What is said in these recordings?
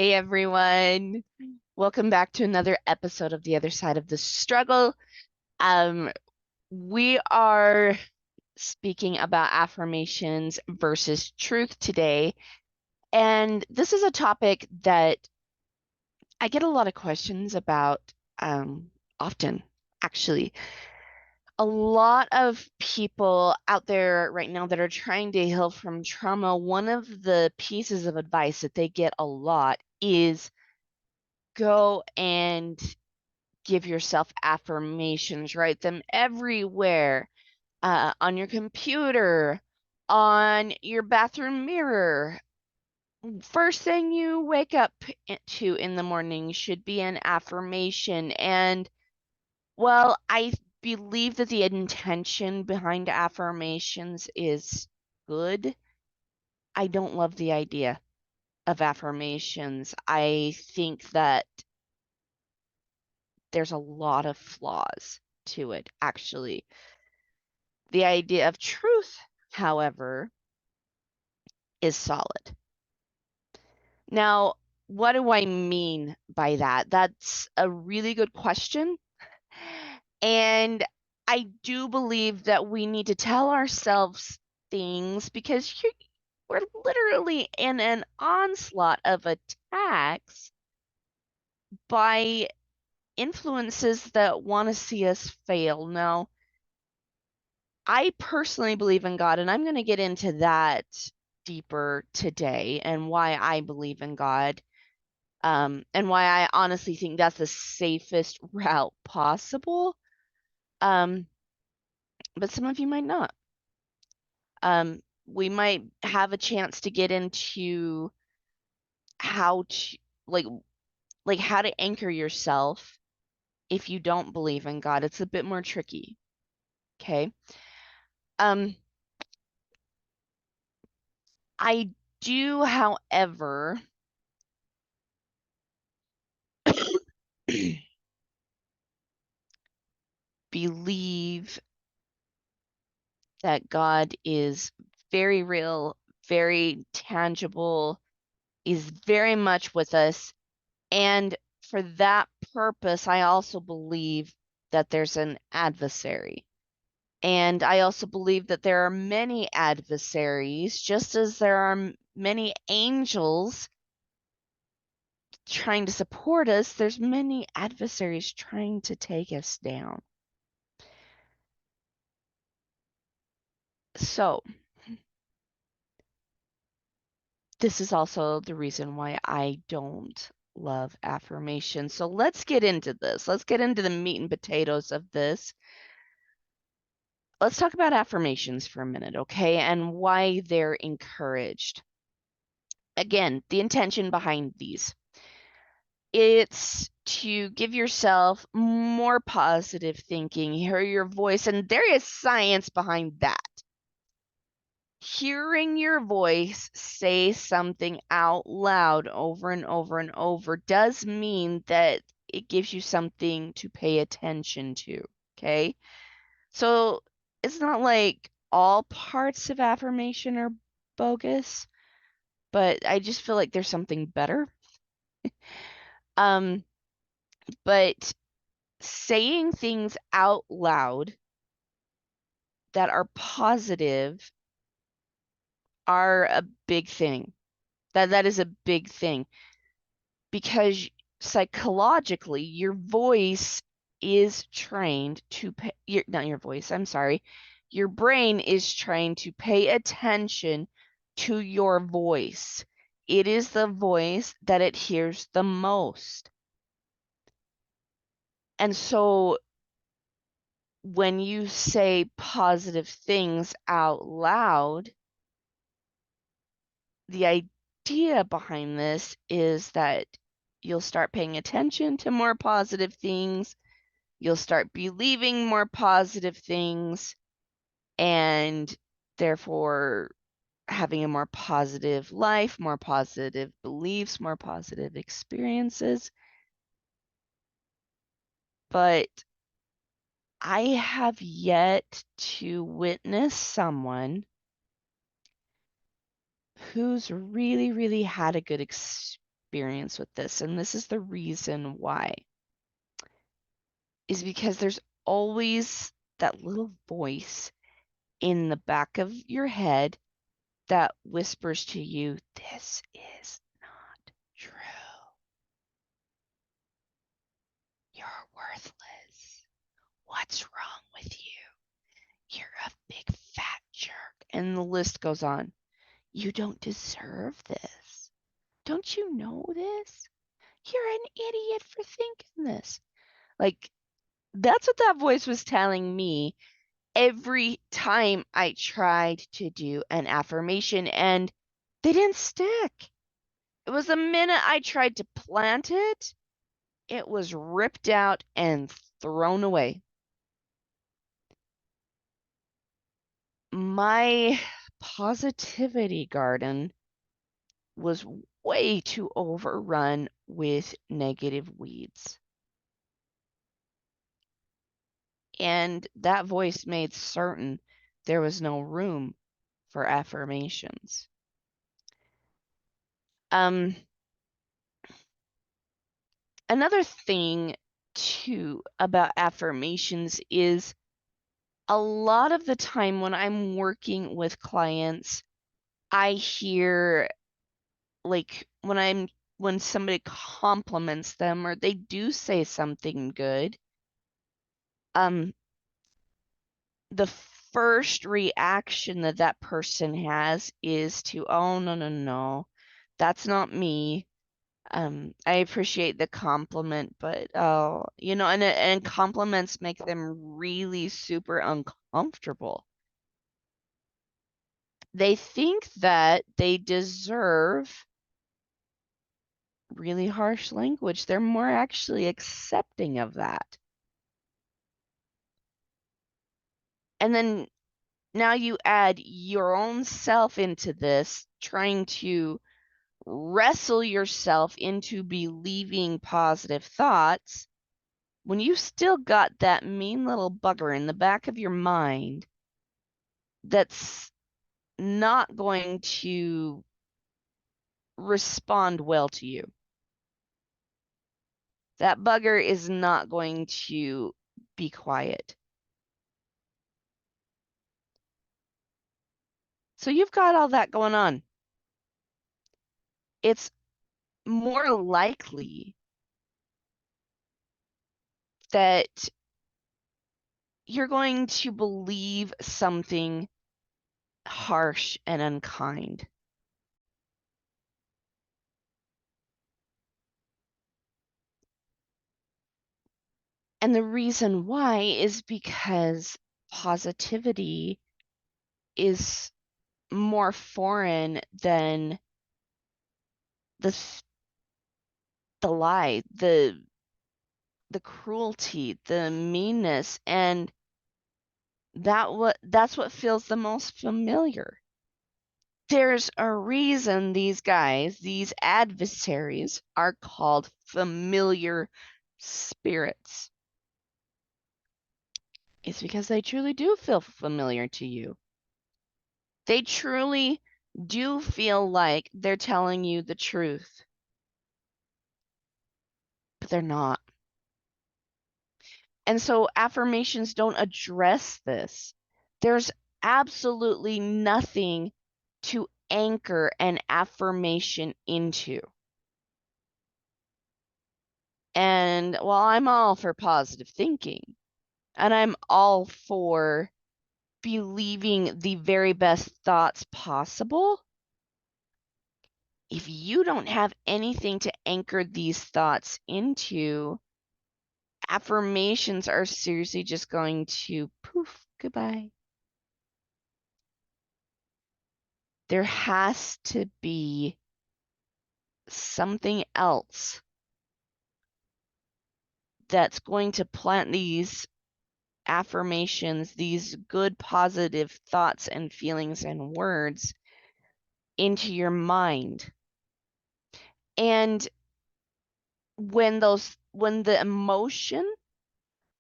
Hey everyone. Welcome back to another episode of The Other Side of the Struggle. Um, we are speaking about affirmations versus truth today. And this is a topic that I get a lot of questions about often, actually. A lot of people out there right now that are trying to heal from trauma, one of the pieces of advice that they get a lot is go and give yourself affirmations, write them everywhere, on your computer, on your bathroom mirror. First thing you wake up to in the morning should be an affirmation. And well, I believe that the intention behind affirmations is good. I don't love the idea of affirmations. I think that there's a lot of flaws to it, actually. The idea of truth, however, is solid. Now, what do I mean by that? That's a really good question. And I do believe that we need to tell ourselves things because we're literally in an onslaught of attacks by influences that want to see us fail. Now, I personally believe in God, and I'm going to get into that deeper today and why I believe in God, and why I honestly think that's the safest route possible. Um, but some of you might not. We might have a chance to get into how to like how to anchor yourself if you don't believe in God. It's a bit more tricky. Okay. Um, I do, however, believe that God is very real, very tangible, is very much with us. And for that purpose, I also believe that there's an adversary. And I also believe that there are many adversaries, just as there are many angels trying to support us, there's many adversaries trying to take us down. So, this is also the reason why I don't love affirmations. So let's get into this. Let's get into the meat and potatoes of this. Let's talk about affirmations for a minute, okay? And why they're encouraged. Again, the intention behind these. It's to give yourself more positive thinking, hear your voice, and there is science behind that. Hearing your voice say something out loud over and over and over does mean that it gives you something to pay attention to. Okay. So it's not like all parts of affirmation are bogus, but I just feel like there's something better. Um, but saying things out loud that are positive are a big thing. That is a big thing because psychologically your voice is trained to pay not your voice, I'm sorry. Your brain is trained to pay attention to your voice. It is the voice that it hears the most. And so when you say positive things out loud, the idea behind this is that you'll start paying attention to more positive things, you'll start believing more positive things, and therefore having a more positive life, more positive beliefs, more positive experiences. But I have yet to witness someone who's really, really had a good experience experience with this, and this is the reason why, is because there's always that little voice in the back of your head that whispers to you, this is not true. You're worthless. What's wrong with you? You're a big fat jerk. And the list goes on. You don't deserve this. Don't you know this? You're an idiot for thinking this. Like, that's what that voice was telling me every time I tried to do an affirmation, and they didn't stick. It was the minute I tried to plant it, it was ripped out and thrown away. My positivity garden was way too overrun with negative weeds. And that voice made certain there was no room for affirmations. Another thing too about affirmations is a lot of the time when I'm working with clients, I hear, like, when somebody compliments them or they do say something good, the first reaction that that person has is to, oh, no, no, no, that's not me. I appreciate the compliment, but oh, and compliments make them really super uncomfortable. They think that they deserve really harsh language. They're more actually accepting of that. And then now you add your own self into this, trying to wrestle yourself into believing positive thoughts when you still got that mean little bugger in the back of your mind that's not going to respond well to you. That bugger is not going to be quiet. So you've got all that going on. It's more likely that you're going to believe something harsh and unkind. And the reason why is because positivity is more foreign than the lie, the cruelty, the meanness, and that's what feels the most familiar. There's a reason these guys, these adversaries, are called familiar spirits. It's because they truly do feel familiar to you. They truly do feel like they're telling you the truth, but they're not. And so affirmations don't address this. There's absolutely nothing to anchor an affirmation into. And while I'm all for positive thinking, and I'm all for believing the very best thoughts possible, if you don't have anything to anchor these thoughts into, affirmations are seriously just going to poof, goodbye. There has to be something else that's going to plant these affirmations, these good positive thoughts and feelings and words into your mind. And when the emotion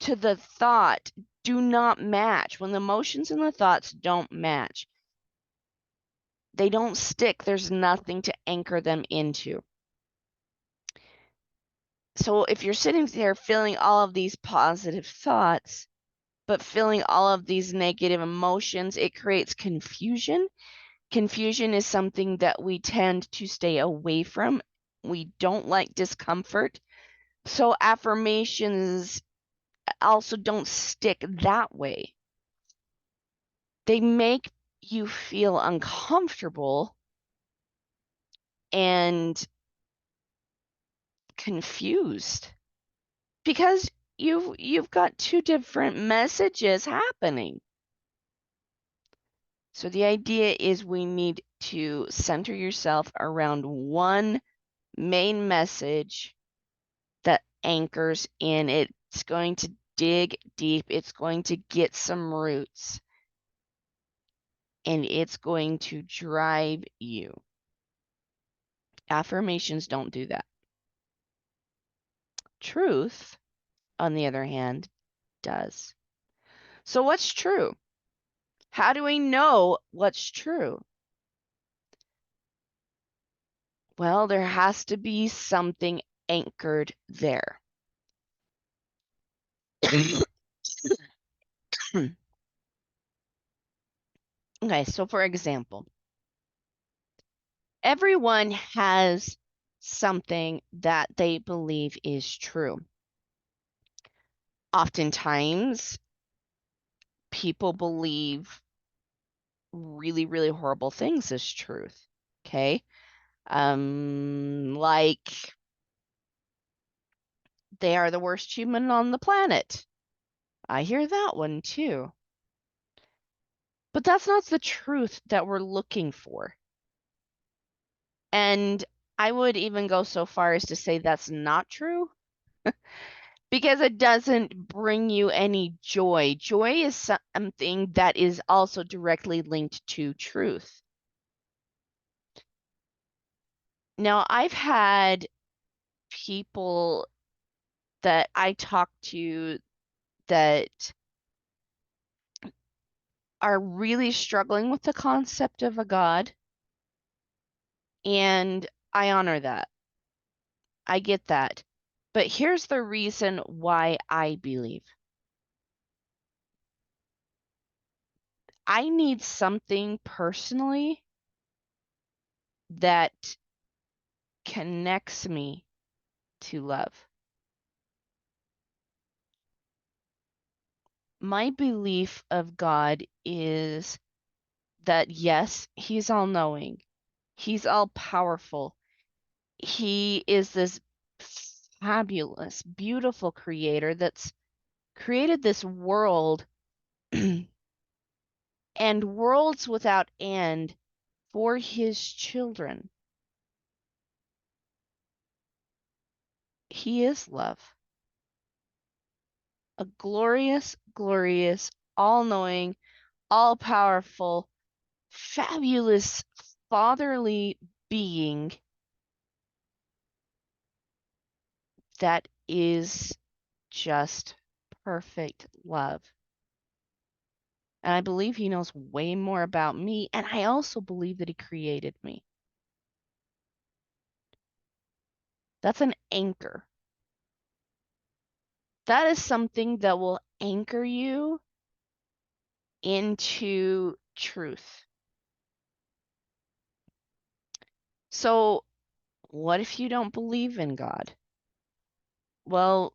to the thought do not match, when the emotions and the thoughts don't match, they don't stick. There's nothing to anchor them into. So if you're sitting there feeling all of these positive thoughts, but feeling all of these negative emotions, it creates confusion. Confusion is something that we tend to stay away from. We don't like discomfort. So affirmations also don't stick that way. They make you feel uncomfortable and confused because you've got two different messages happening. So the idea is we need to center yourself around one main message that anchors in. It's going to dig deep. It's going to get some roots and it's going to drive you. Affirmations don't do that. Truth, on the other hand, does. So what's true? How do we know what's true? Well, there has to be something anchored there. Okay, so for example, everyone has something that they believe is true. Oftentimes, people believe really, really horrible things as truth. Okay. Like they are the worst human on the planet. I hear that one too. But that's not the truth that we're looking for. And I would even go so far as to say that's not true because it doesn't bring you any joy. Joy is something that is also directly linked to truth. Now, I've had people that I talk to that are really struggling with the concept of a God, and I honor that. I get that. But here's the reason why I believe. I need something personally that connects me to love. My belief of God is that yes, He's all knowing, He's all powerful, He is this fabulous, beautiful creator that's created this world and worlds without end for His children. He is love. A glorious, glorious, all knowing, all powerful, fabulous, fatherly being that is just perfect love. And I believe He knows way more about me. And I also believe that He created me. That's an anchor. That is something that will anchor you into truth. So, what if you don't believe in God? Well,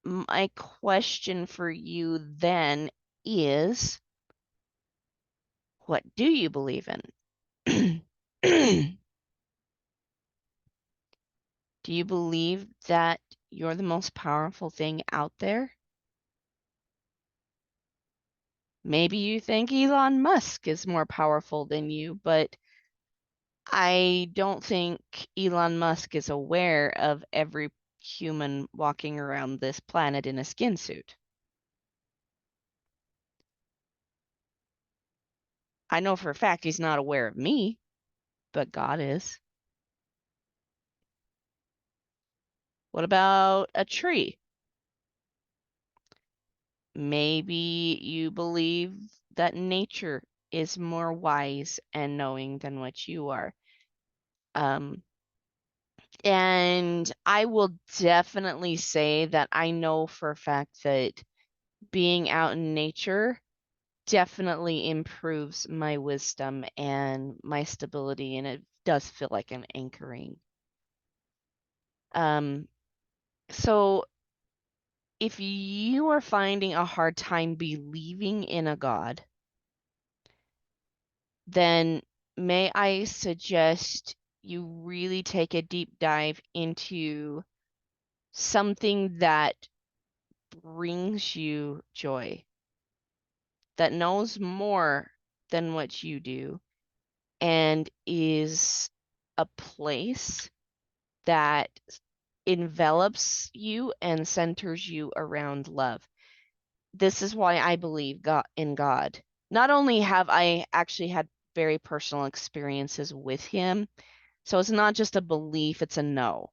my question for you then is, what do you believe in? Do you believe that you're the most powerful thing out there? Maybe you think Elon Musk is more powerful than you, but I don't think Elon Musk is aware of every human walking around this planet in a skin suit. I know for a fact he's not aware of me, but God is. What about a tree? Maybe you believe that nature is more wise and knowing than what you are. Um, And I will definitely say that I know for a fact that being out in nature definitely improves my wisdom and my stability, and it does feel like an anchoring. Um, so if you are finding a hard time believing in a God, then may I suggest you really take a deep dive into something that brings you joy, that knows more than what you do, and is a place that envelops you and centers you around love. This is why I believe God in God. Not only have I actually had very personal experiences with him, so it's not just a belief, it's a know.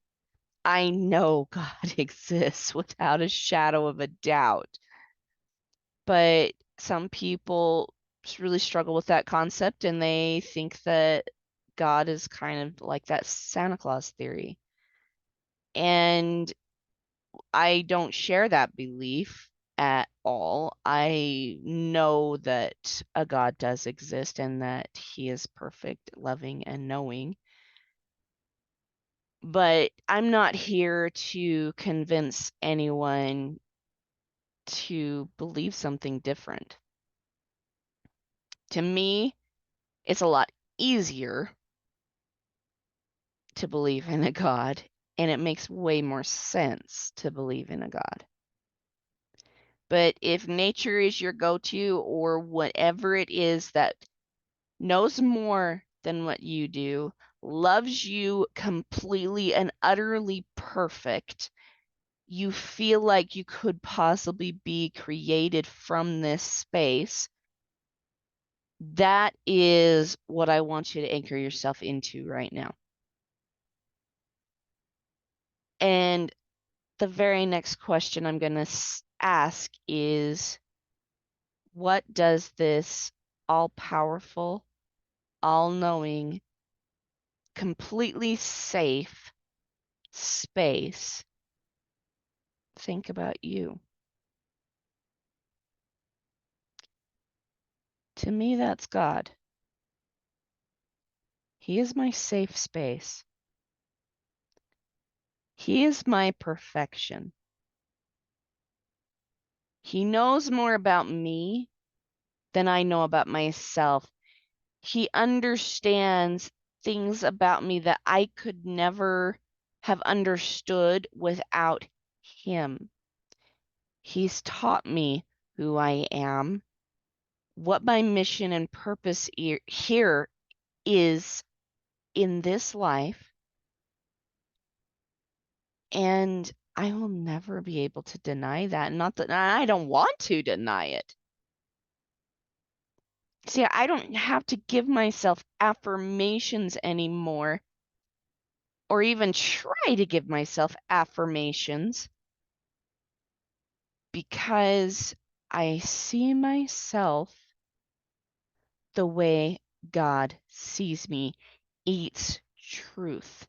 I know God exists without a shadow of a doubt. But some people just really struggle with that concept and they think that God is kind of like that Santa Claus theory. And I don't share that belief at all. I know that a God does exist and that he is perfect, loving, and knowing. But I'm not here to convince anyone to believe something different. To me, it's a lot easier to believe in a God, and it makes way more sense to believe in a God. But if nature is your go-to or whatever it is that knows more than what you do, loves you completely and utterly perfect, you feel like you could possibly be created from this space, that is what I want you to anchor yourself into right now. And the very next question I'm going to ask is, what does this all-powerful, all-knowing, completely safe space think about you? To me, that's God. He is my safe space. He is my perfection. He knows more about me than I know about myself. He understands things about me that I could never have understood without him. He's taught me who I am, what my mission and purpose here is in this life, and I will never be able to deny that. Not that I don't want to deny it. See, I don't have to give myself affirmations anymore, or even try to give myself affirmations, because I see myself the way God sees me. It's truth.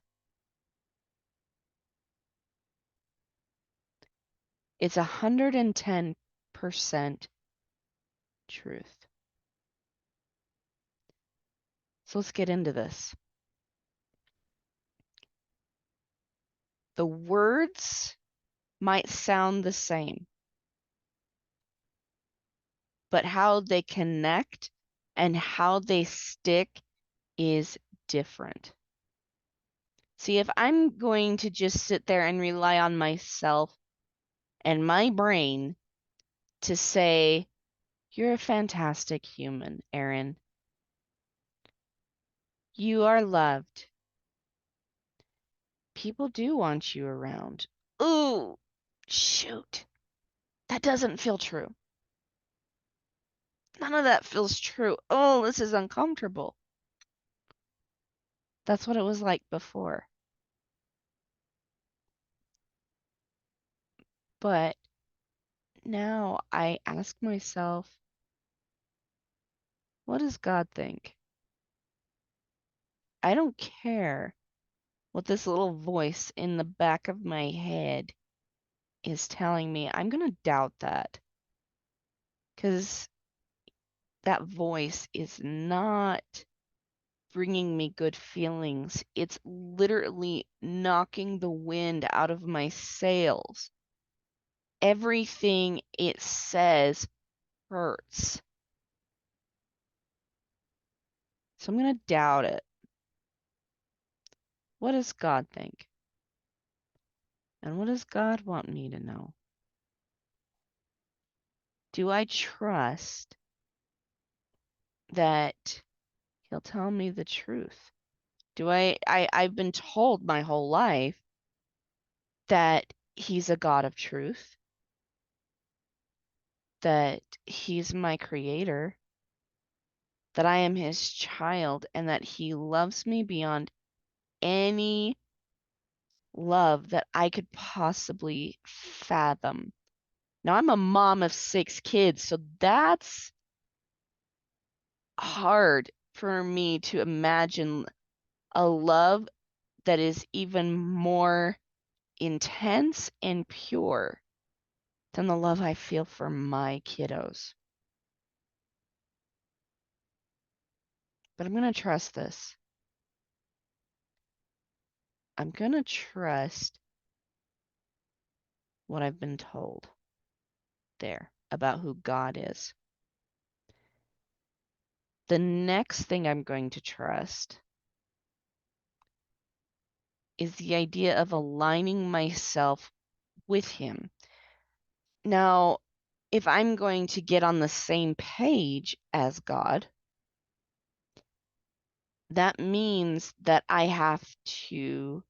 It's 110% truth. So let's get into this. The words might sound the same, but how they connect and how they stick is different. See, if I'm going to just sit there and rely on myself and my brain to say, "You're a fantastic human, Aaron. You are loved. People do want you around." Ooh, shoot. That doesn't feel true. None of that feels true. Oh, this is uncomfortable. That's what it was like before. But now I ask myself, what does God think? I don't care what this little voice in the back of my head is telling me, I'm going to doubt that because that voice is not bringing me good feelings. It's literally knocking the wind out of my sails. Everything it says hurts. So I'm going to doubt it. What does God think? And what does God want me to know? Do I trust that He'll tell me the truth? I've been told my whole life that He's a God of truth, that He's my creator, that I am His child, and that He loves me beyond any love that I could possibly fathom. Now, I'm a mom of 6 kids, so that's hard for me to imagine a love that is even more intense and pure than the love I feel for my kiddos. But I'm going to trust this. I'm going to trust what I've been told there about who God is. The next thing I'm going to trust is the idea of aligning myself with Him. Now, if I'm going to get on the same page as God, that means that I have to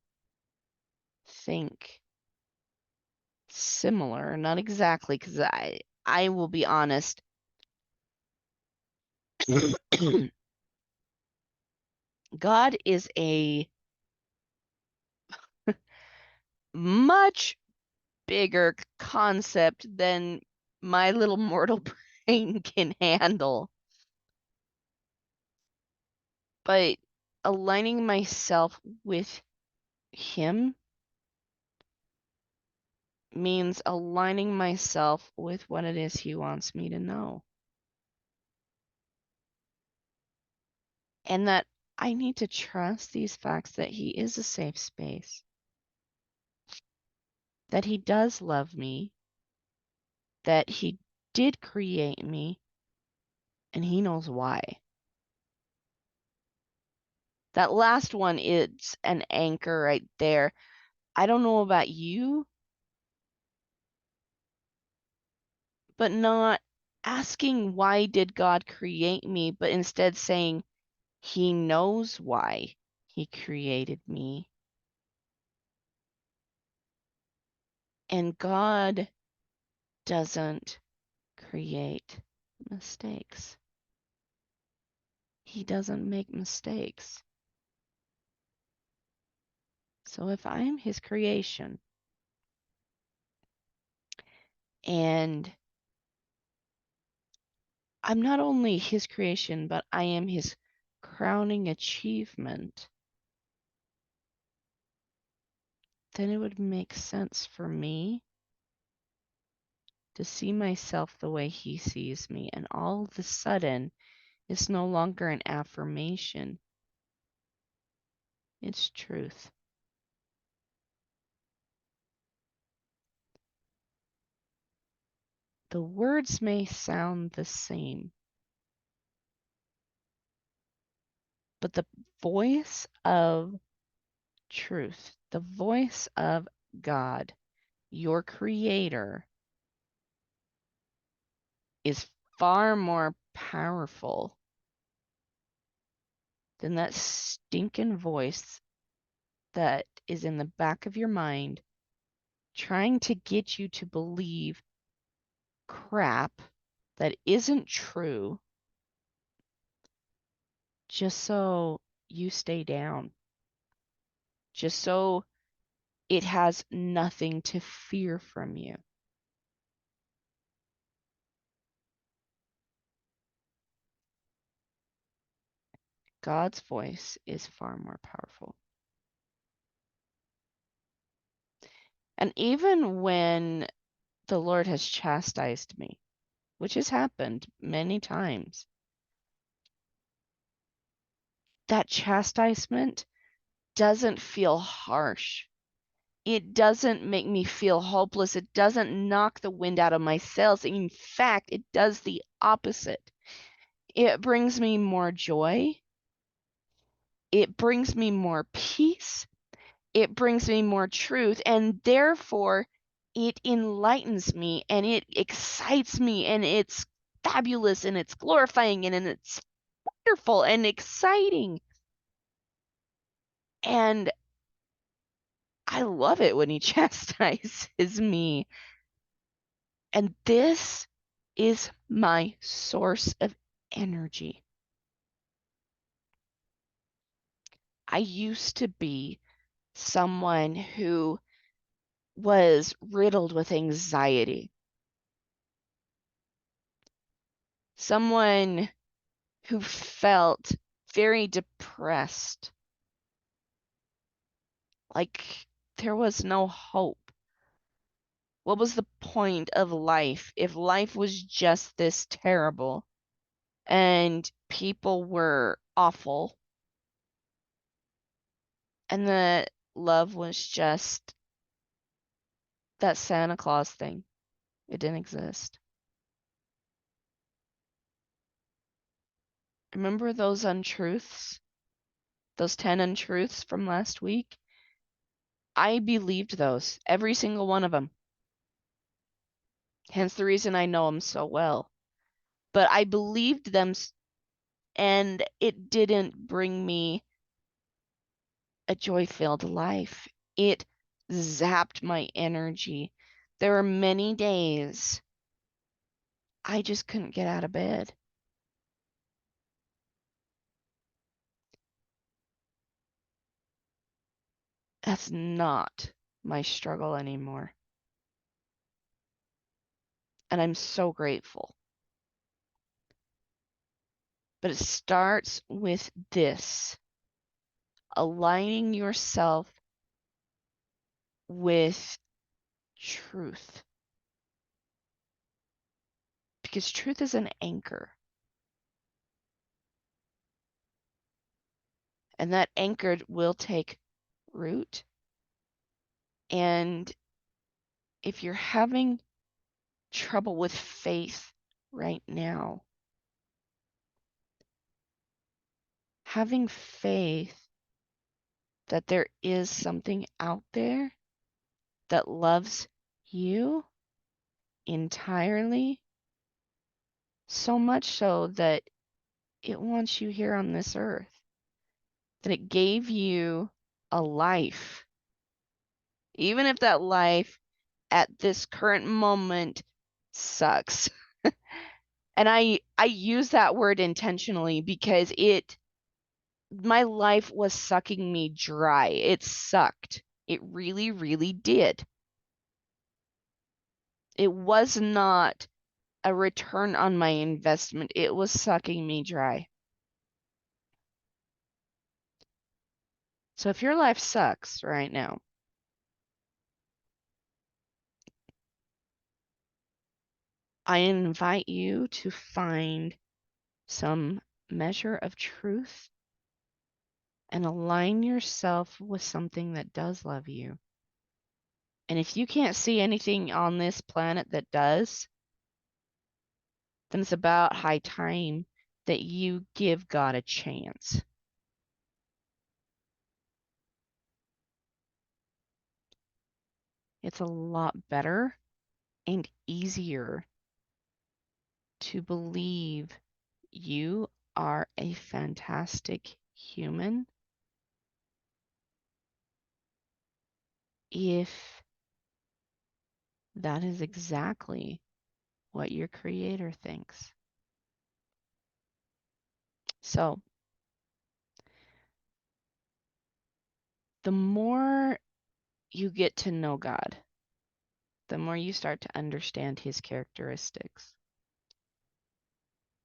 think similar, not exactly, because I will be honest. God is a much bigger concept than my little mortal brain can handle. But aligning myself with Him means aligning myself with what it is He wants me to know. And that I need to trust these facts that He is a safe space, that He does love me, that He did create me, and He knows why. That last one is an anchor right there. I don't know about you, but not asking why did God create me, but instead saying He knows why He created me. And God doesn't create mistakes. He doesn't make mistakes. So if I'm His creation and I'm not only His creation, but I am His crowning achievement, then it would make sense for me to see myself the way He sees me. And all of a sudden, it's no longer an affirmation, it's truth. The words may sound the same, but the voice of truth, the voice of God, your creator, is far more powerful than that stinking voice that is in the back of your mind trying to get you to believe crap that isn't true just so you stay down, just so it has nothing to fear from you. God's voice is far more powerful. And even when the Lord has chastised me, which has happened many times, that chastisement doesn't feel harsh. It doesn't make me feel hopeless. It doesn't knock the wind out of my sails. In fact, it does the opposite. It brings me more joy. It brings me more peace. It brings me more truth. And therefore, it enlightens me and it excites me and it's fabulous and it's glorifying and it's wonderful and exciting. And I love it when he chastises me. And this is my source of energy. I used to be someone who was riddled with anxiety, someone who felt very depressed, like there was no hope. What was the point of life if life was just this terrible and people were awful and the love was just that Santa Claus thing? It didn't exist. Remember those untruths? Those 10 untruths from last week? I believed those, every single one of them. Hence the reason I know them so well. But I believed them and it didn't bring me a joy-filled life. It zapped my energy. There were many days I just couldn't get out of bed. That's not my struggle anymore. And I'm so grateful. But it starts with this, aligning yourself with truth. Because truth is an anchor. And that anchor will take root. And if you're having trouble with faith right now, having faith that there is something out there that loves you entirely, so much so that it wants you here on this earth, that it gave you a life, even if that life at this current moment sucks. And I use that word intentionally because my life was sucking me dry. It sucked. It really, really did. It was not a return on my investment. It was sucking me dry. So if your life sucks right now, I invite you to find some measure of truth and align yourself with something that does love you. And if you can't see anything on this planet that does, then it's about high time that you give God a chance. It's a lot better and easier to believe you are a fantastic human if that is exactly what your creator thinks. So, the more you get to know God, the more you start to understand his characteristics.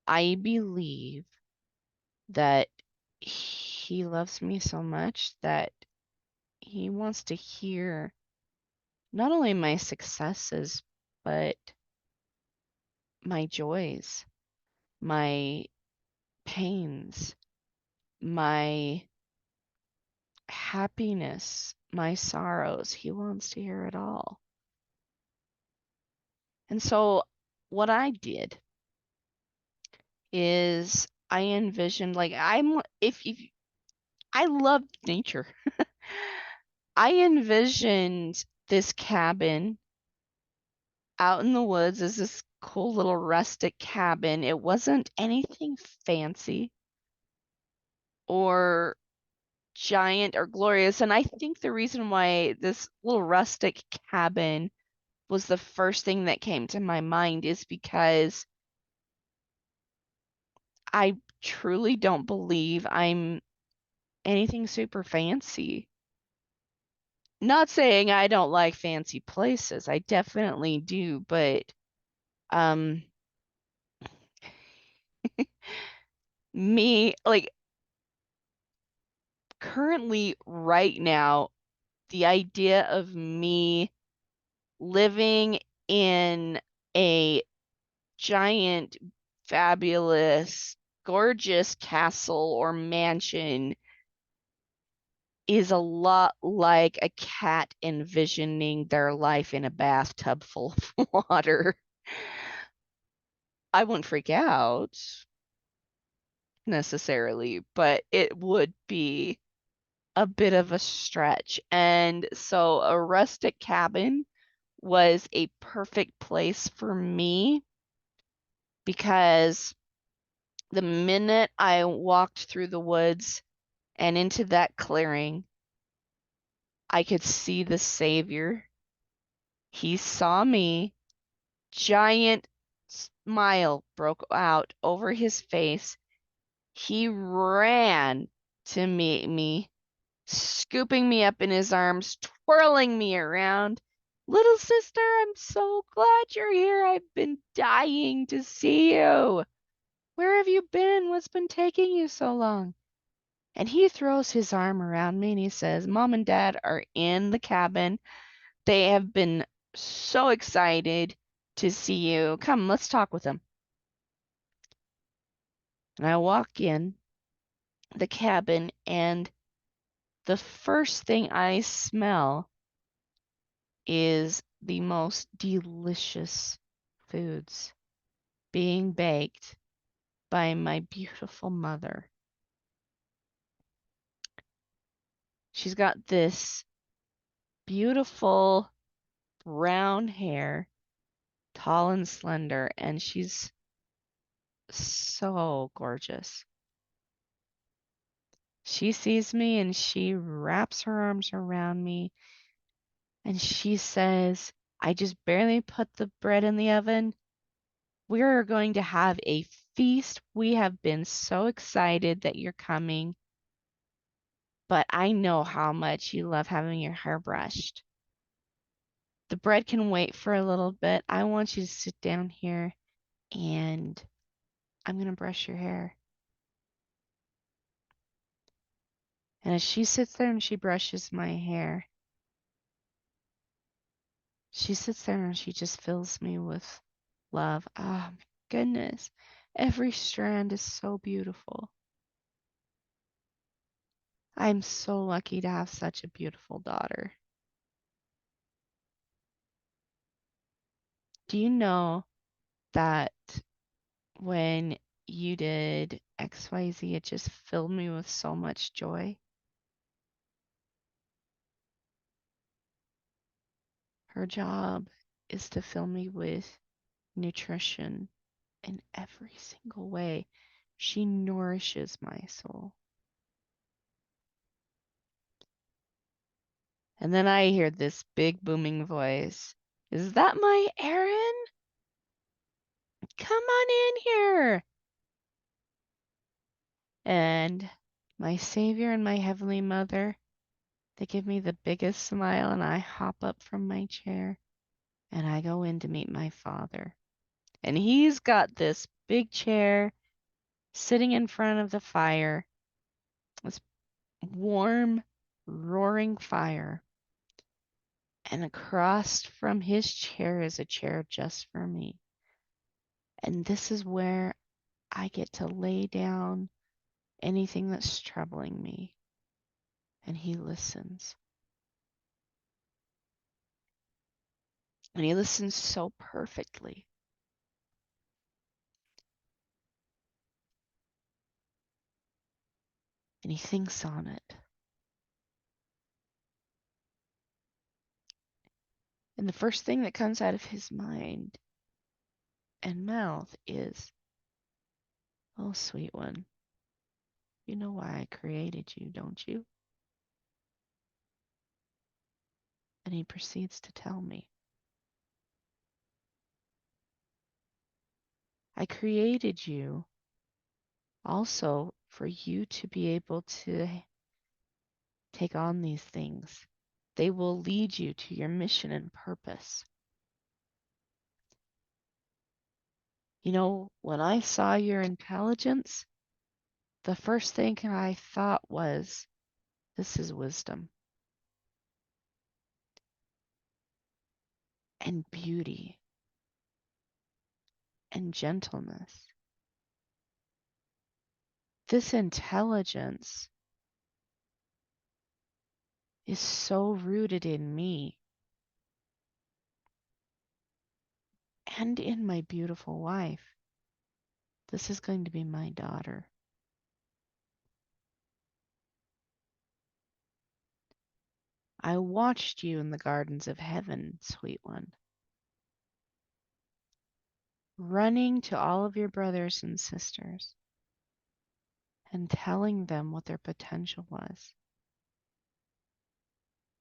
I believe that he loves me so much that he wants to hear not only my successes, but my joys, my pains, my happiness, my sorrows. He wants to hear it all. And so what I did is I envisioned like I'm if I love nature. I envisioned this cabin out in the woods as this cool little rustic cabin. It wasn't anything fancy or giant or glorious. And I think the reason why this little rustic cabin was the first thing that came to my mind is because I truly don't believe I'm anything super fancy. Not saying I don't like fancy places. I definitely do, but um me like currently right now the idea of me living in a giant fabulous gorgeous castle or mansion is a lot like a cat envisioning their life in a bathtub full of water. I wouldn't freak out necessarily, but it would be a bit of a stretch. And so a rustic cabin was a perfect place for me because the minute I walked through the woods and into that clearing, I could see the Savior. He saw me. Giant smile broke out over his face. He ran to meet me, scooping me up in his arms, twirling me around. Little sister, I'm so glad you're here. I've been dying to see you. Where have you been? What's been taking you so long? And he throws his arm around me and he says, Mom and Dad are in the cabin. They have been so excited to see you. Come, let's talk with them. And I walk in the cabin, and the first thing I smell is the most delicious foods being baked by my beautiful mother. She's got this beautiful brown hair, tall and slender, and she's so gorgeous. She sees me and she wraps her arms around me and she says, I just barely put the bread in the oven. We're going to have a feast. We have been so excited that you're coming, but I know how much you love having your hair brushed. The bread can wait for a little bit. I want you to sit down here and I'm going to brush your hair. And as she sits there and she brushes my hair, she sits there and she just fills me with love. Oh my goodness. Every strand is so beautiful. I'm so lucky to have such a beautiful daughter. Do you know that when you did XYZ, it just filled me with so much joy? Her job is to fill me with nutrition in every single way. She nourishes my soul. And then I hear this big booming voice. Is that my Erin? Come on in here. And my Savior and my Heavenly Mother, they give me the biggest smile, and I hop up from my chair and I go in to meet my Father. And he's got this big chair sitting in front of the fire, this warm, roaring fire. And across from his chair is a chair just for me. And this is where I get to lay down anything that's troubling me. And he listens. And he listens so perfectly. And he thinks on it. And the first thing that comes out of his mind and mouth is, "Oh, sweet one, you know why I created you, don't you?" And he proceeds to tell me, "I created you also for you to be able to take on these things. They will lead you to your mission and purpose. You know, when I saw your intelligence, the first thing I thought was, this is wisdom and beauty and gentleness. This intelligence is so rooted in me and in my beautiful wife. This is going to be my daughter. I watched you in the gardens of heaven, sweet one, running to all of your brothers and sisters and telling them what their potential was,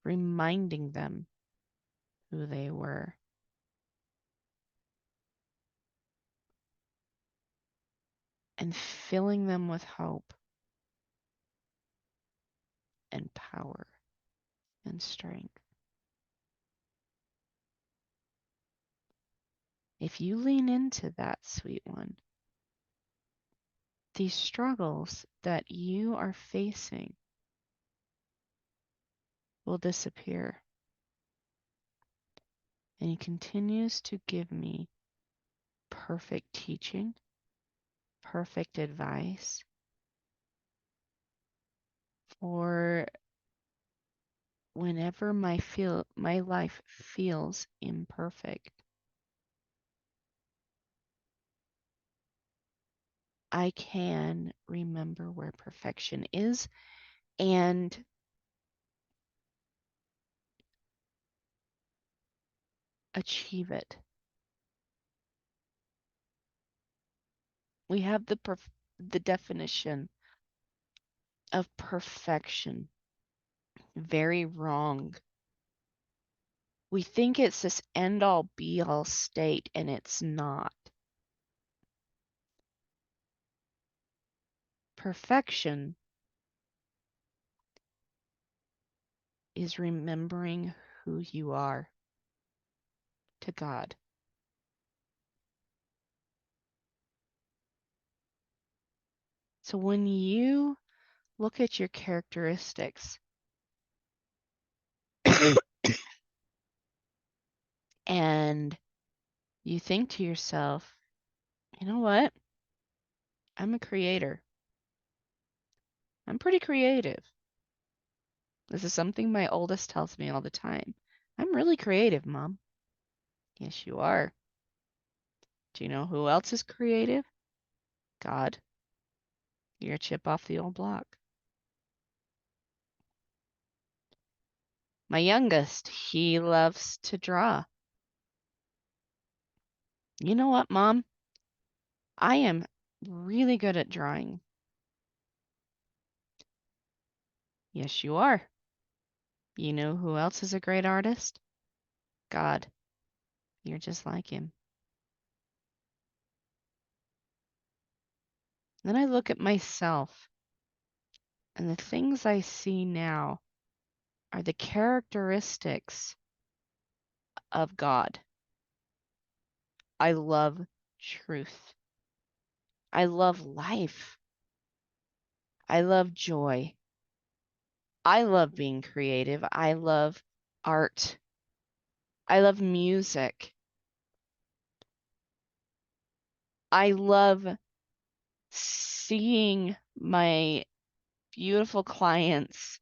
reminding them who they were. And filling them with hope and power and strength. If you lean into that, sweet one, these struggles that you are facing will disappear. And he continues to give me perfect teaching, perfect advice for whenever my life feels imperfect. I can remember where perfection is and achieve it. We have the definition of perfection very wrong. We think it's this end all be all state, and it's not. Perfection is remembering who you are to God. So when you look at your characteristics and you think to yourself, you know what? I'm a creator. I'm pretty creative. This is something my oldest tells me all the time. I'm really creative, Mom. Yes, you are. Do you know who else is creative? God. You're a chip off the old block. My youngest, he loves to draw. You know what, Mom? I am really good at drawing. Yes, you are. You know who else is a great artist? God. You're just like him. Then I look at myself, and the things I see now are the characteristics of God. I love truth. I love life. I love joy. I love being creative. I love art. I love music. I love seeing my beautiful clients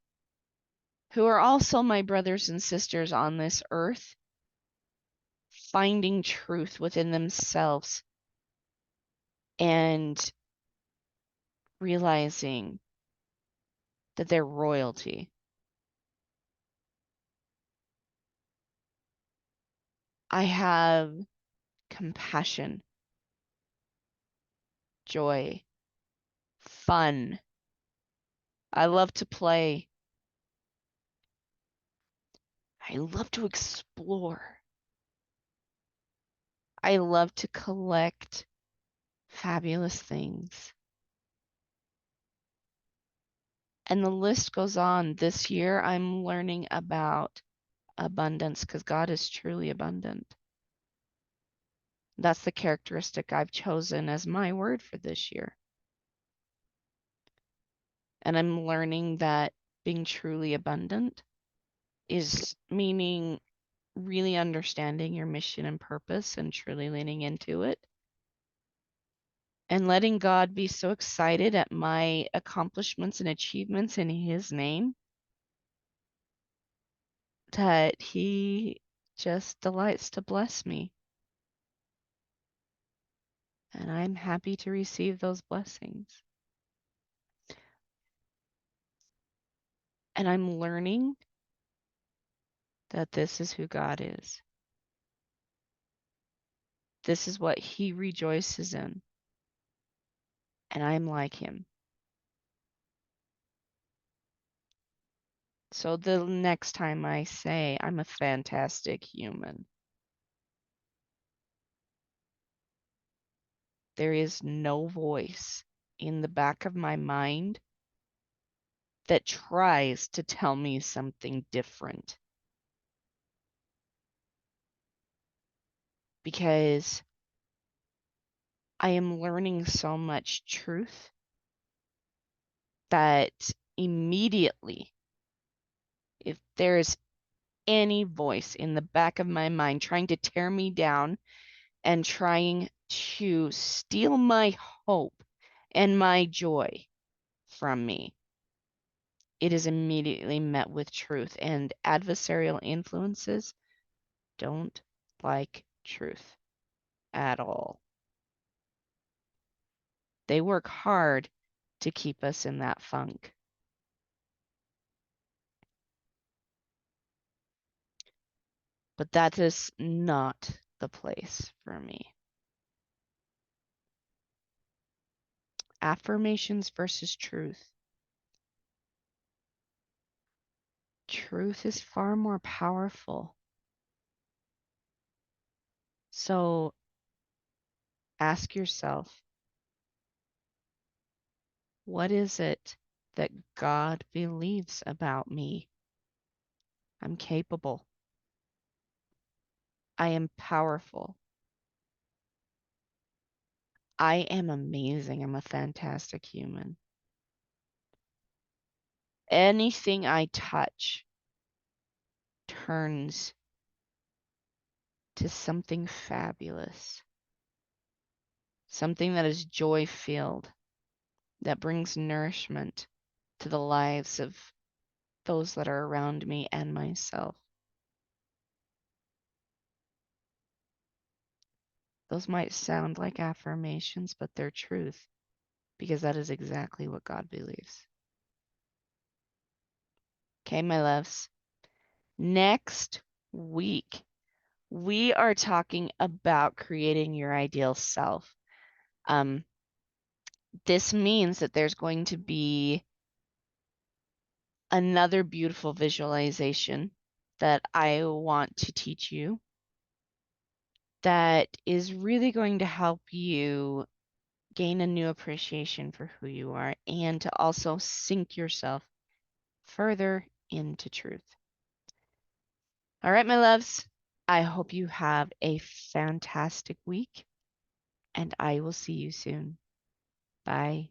who are also my brothers and sisters on this earth finding truth within themselves and realizing that they're royalty. I have compassion, joy, fun. I love to play. I love to explore. I love to collect fabulous things. And the list goes on. This year, I'm learning about abundance because God is truly abundant. That's the characteristic I've chosen as my word for this year. And I'm learning that being truly abundant is meaning really understanding your mission and purpose and truly leaning into it. And letting God be so excited at my accomplishments and achievements in His name that He just delights to bless me. And I'm happy to receive those blessings. And I'm learning that this is who God is. This is what He rejoices in. And I'm like Him. So the next time I say I'm a fantastic human, there is no voice in the back of my mind that tries to tell me something different. Because I am learning so much truth that immediately, if there's any voice in the back of my mind trying to tear me down and trying to steal my hope and my joy from me, it is immediately met with truth. And adversarial influences don't like truth at all. They work hard to keep us in that funk. But that is not the place for me. Affirmations versus truth. Truth is far more powerful. So ask yourself, what is it that God believes about me? I'm capable. I am powerful. I am amazing. I'm a fantastic human. Anything I touch turns to something fabulous, something that is joy-filled, that brings nourishment to the lives of those that are around me and myself. Those might sound like affirmations, but they're truth because that is exactly what God believes. Okay, my loves. Next week, we are talking about creating your ideal self. This means that there's going to be another beautiful visualization that I want to teach you that is really going to help you gain a new appreciation for who you are and to also sink yourself further into truth. All right, my loves, I hope you have a fantastic week and I will see you soon. Bye.